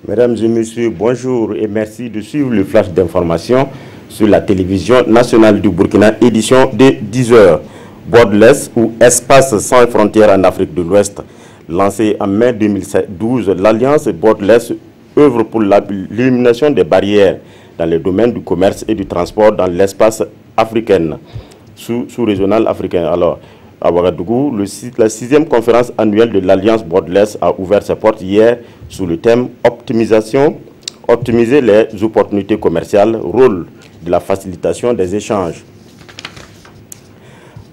Mesdames et messieurs, bonjour et merci de suivre le flash d'information sur la télévision nationale du Burkina, édition de 10h. Borderless ou espace sans frontières en Afrique de l'Ouest. Lancé en mai 2012, l'Alliance Borderless œuvre pour l'élimination des barrières dans les domaines du commerce et du transport dans l'espace africain, sous-régional africain. Alors, à Ouagadougou, la 6e conférence annuelle de l'Alliance Borderless a ouvert ses portes hier sous le thème optimiser les opportunités commerciales, rôle de la facilitation des échanges.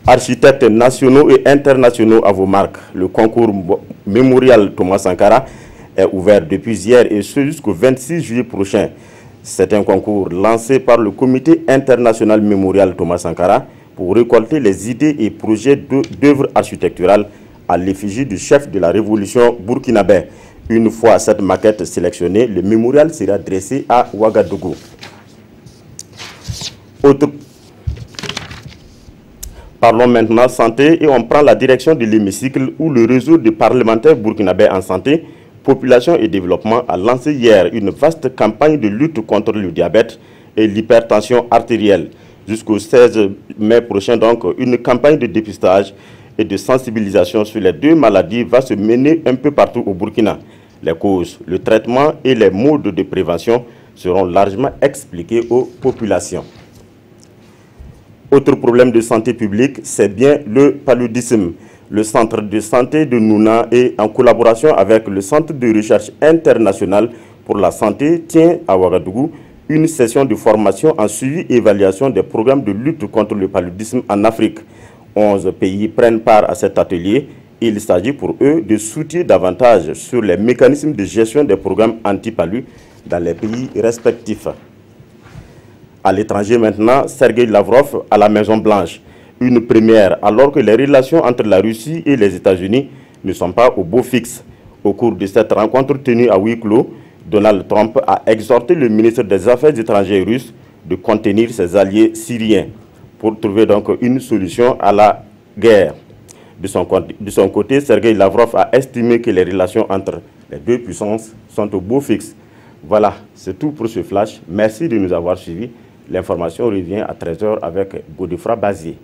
Architectes nationaux et internationaux à vos marques, le concours mémorial Thomas Sankara est ouvert depuis hier et ce jusqu'au 26 juillet prochain. C'est un concours lancé par le Comité international mémorial Thomas Sankara pour récolter les idées et projets d'œuvres architecturales à l'effigie du chef de la révolution burkinabé. Une fois cette maquette sélectionnée, le mémorial sera dressé à Ouagadougou. Parlons maintenant santé et on prend la direction de l'hémicycle où le réseau des parlementaires burkinabés en santé, population et développement a lancé hier une vaste campagne de lutte contre le diabète et l'hypertension artérielle. Jusqu'au 16 mai prochain, donc, une campagne de dépistage et de sensibilisation sur les deux maladies va se mener un peu partout au Burkina. Les causes, le traitement et les modes de prévention seront largement expliqués aux populations. Autre problème de santé publique, c'est bien le paludisme. Le centre de santé de Nouna et en collaboration avec le Centre de recherche international pour la santé tient à Ouagadougou une session de formation en suivi et évaluation des programmes de lutte contre le paludisme en Afrique. 11 pays prennent part à cet atelier. Il s'agit pour eux de soutenir davantage sur les mécanismes de gestion des programmes anti-palu dans les pays respectifs. À l'étranger maintenant, Sergueï Lavrov à la Maison-Blanche. Une première alors que les relations entre la Russie et les États-Unis ne sont pas au beau fixe. Au cours de cette rencontre tenue à huis clos, Donald Trump a exhorté le ministre des Affaires étrangères russe de contenir ses alliés syriens pour trouver donc une solution à la guerre. De son côté, Sergueï Lavrov a estimé que les relations entre les deux puissances sont au beau fixe. Voilà, c'est tout pour ce flash. Merci de nous avoir suivis. L'information revient à 13h avec Godefroy Bazier.